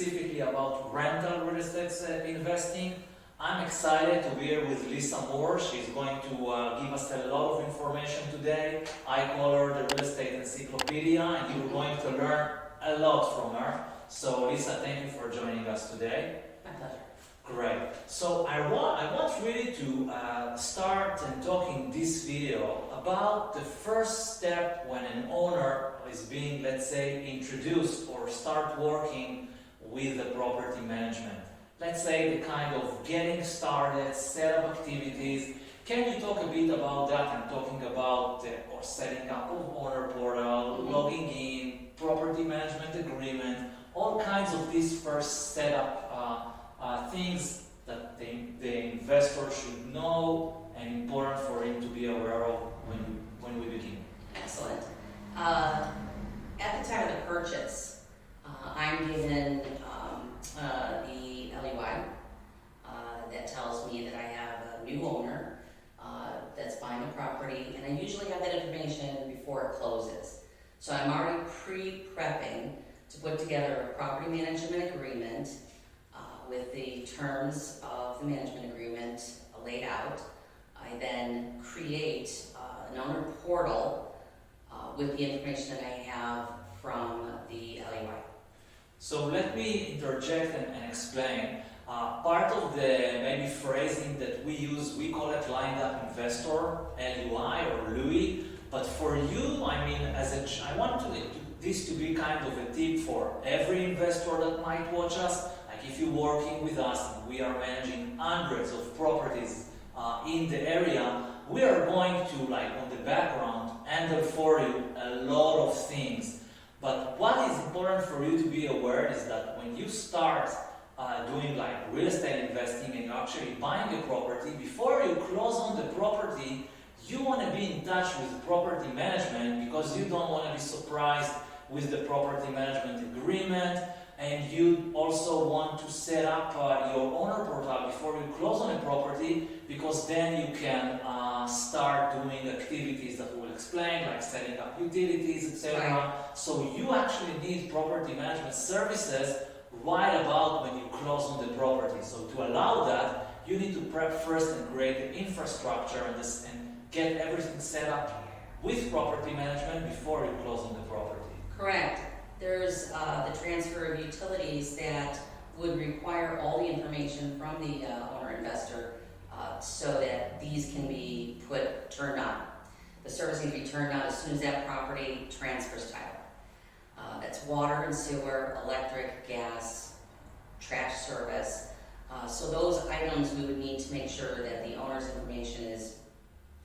specifically about rental real estate investing. I'm excited to be here with Lisa's. She's going to give us a lot of information today. I call her the real estate encyclopedia, and you're going to learn a lot from her. So Lisa, thank you for joining us today. My pleasure. Great. So I want really to start and talk in this video about the first step when an owner is being, let's say, introduced or start working with the property management. Let's say the kind of getting started, setup activities. Can you talk a bit about that? I'm talking about or setting up of owner portal, logging in, property management agreement, all kinds of these first setup things that the investor should know and important for him to be aware of when we begin. Excellent. At the time of the purchase, I'm given the LEY that tells me that I have a new owner that's buying the property, and I usually have that information before it closes. So I'm already pre-prepping to put together a property management agreement with the terms of the management agreement laid out. I then create an owner portal with the information that I have from the LEY. So let me interject and explain. Part of the maybe phrasing that we use, we call it lined up investor, LUI or Louis. But for you, I mean, I want this to be kind of a tip for every investor that might watch us. Like if you're working with us and we are managing hundreds of properties in the area, we are going to, like on the background, handle for you a lot of things. But what is important for you to be aware is that when you start doing like real estate investing and you're actually buying a property, before you close on the property, you want to be in touch with property management because you don't want to be surprised with the property management agreement, and you also want to set up your owner portal before you close on a property, because then you can start doing activities that we'll explain, like setting up utilities, etc. Right. So you actually need property management services right about when you close on the property. So to allow that, you need to prep first and create the infrastructure and get everything set up with property management before you close on the property. Correct. There's the transfer of utilities that would require all the information from the owner investor so that these can be turned on. The service can be turned on as soon as that property transfers title. That's water and sewer, electric, gas, trash service. So those items we would need to make sure that the owner's information is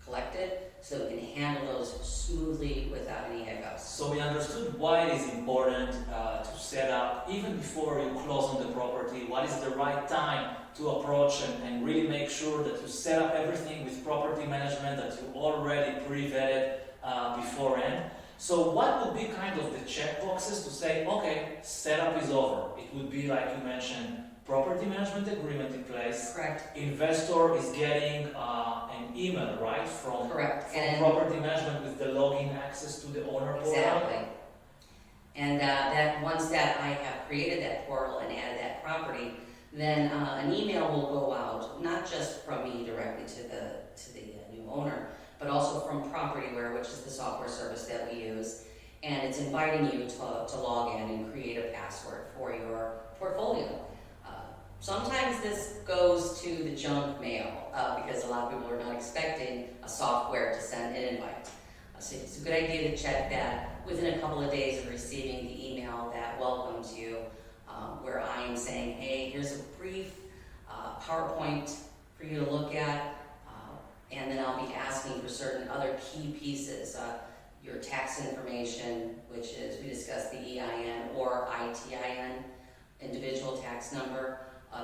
collected so we can handle those smoothly without any hiccups. So we understood why it is important to set up, even before you close on the property, what is the right time to approach and really make sure that you set up everything with property management that you already pre-vetted beforehand. So what would be kind of the checkboxes to say, okay, setup is over? It would be like you mentioned, property management agreement in place. Correct. Investor is getting an email, right, from property management with the login access to the owner portal. Exactly. And that once that I have created that portal and added that property, then an email will go out, not just from me directly to the new owner, but also from Propertyware, which is the software service that we use, and it's inviting you to log in and create a password for your portfolio. Sometimes this goes to the junk mail because a lot of people are not expecting a software to send an invite. So it's a good idea to check that within a couple of days of receiving the email that welcomes you, where I am saying, hey, here's a brief PowerPoint for you to look at, and then I'll be asking for certain other key pieces, your tax information, which is, we discussed the EIN or ITIN, individual tax number.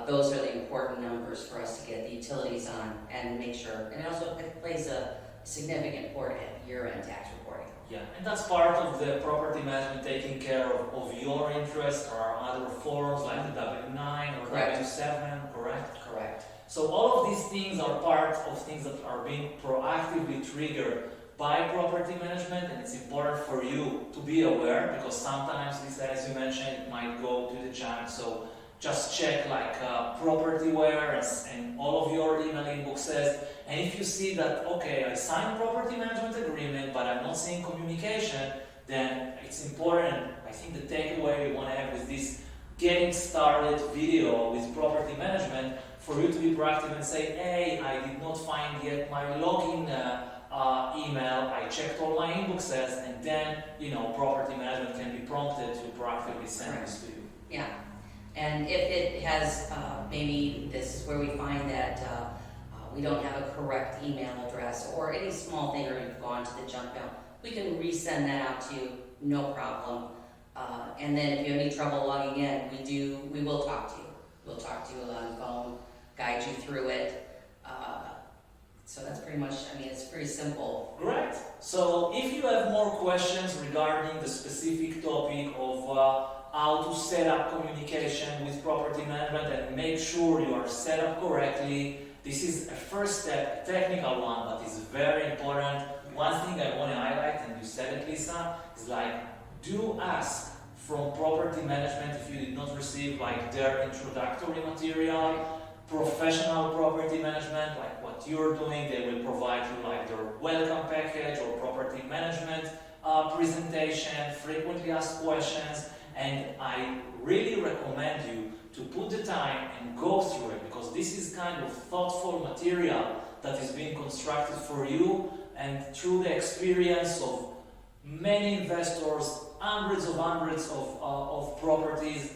Those are the important numbers for us to get the utilities on and make sure, and it also plays a significant part at year-end tax reporting. Yeah, and that's part of the property management taking care of your interest. There are other forms like the W-9 or W-7, correct? Correct. So all of these things are part of things that are being proactively triggered by property management, and it's important for you to be aware, because sometimes, Lisa, as you mentioned, it might go to the junk. So just check like propertyware and all of your email inboxes. And if you see that, okay, I signed a property management agreement, but I'm not seeing communication, then it's important. I think the takeaway we want to have with this getting started video with property management, for you to be proactive and say, hey, I did not find yet my login email, I checked all my inboxes, and then, property management can be prompted to proactively send this to you. Yeah, and if it has, maybe this is where we find that we don't have a correct email address, or any small thing, or you've gone to the junk mail, we can resend that out to you, no problem. And then if you have any trouble logging in, we will talk to you. We'll talk to you on the phone, guide you through it. So that's pretty much, it's pretty simple. Great. So if you have more questions regarding the specific topic of how to set up communication with property management and make sure you are set up correctly, this is a first step, a technical one, but it's very important. One thing I want to highlight, and you said it, Lisa, is do ask from property management if you did not receive their introductory material. Professional property management, like what you're doing, they will provide you their welcome package or property management presentation, frequently asked questions, and I really recommend you to put the time and go through it, because this is kind of thoughtful material that is being constructed for you, and through the experience of many investors, hundreds of properties,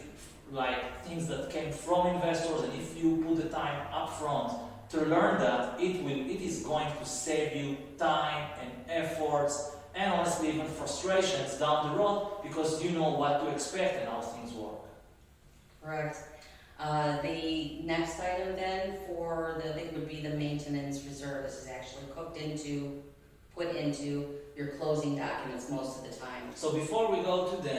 things that came from investors, and if you put the time up front to learn that, it is going to save you time and efforts, and honestly even frustrations down the road, because you know what to expect and how things work. Correct. The next item then would be the maintenance reserve. This is actually put into your closing documents most of the time. So before we go to the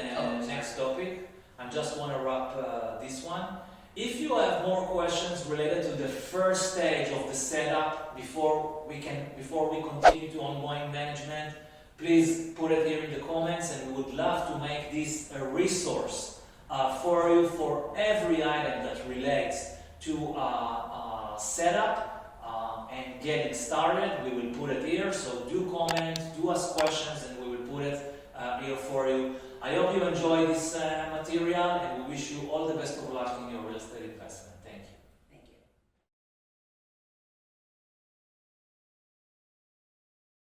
next topic, I just want to wrap this one. If you have more questions related to the first stage of the setup before we continue to ongoing management, please put it here in the comments, and we would love to make this a resource for you for every item that relates to setup and getting started. We will put it here, so do comment, do ask questions, and we will put it here for you. I hope you enjoy this material, and we wish you all the best of luck in your real estate investment.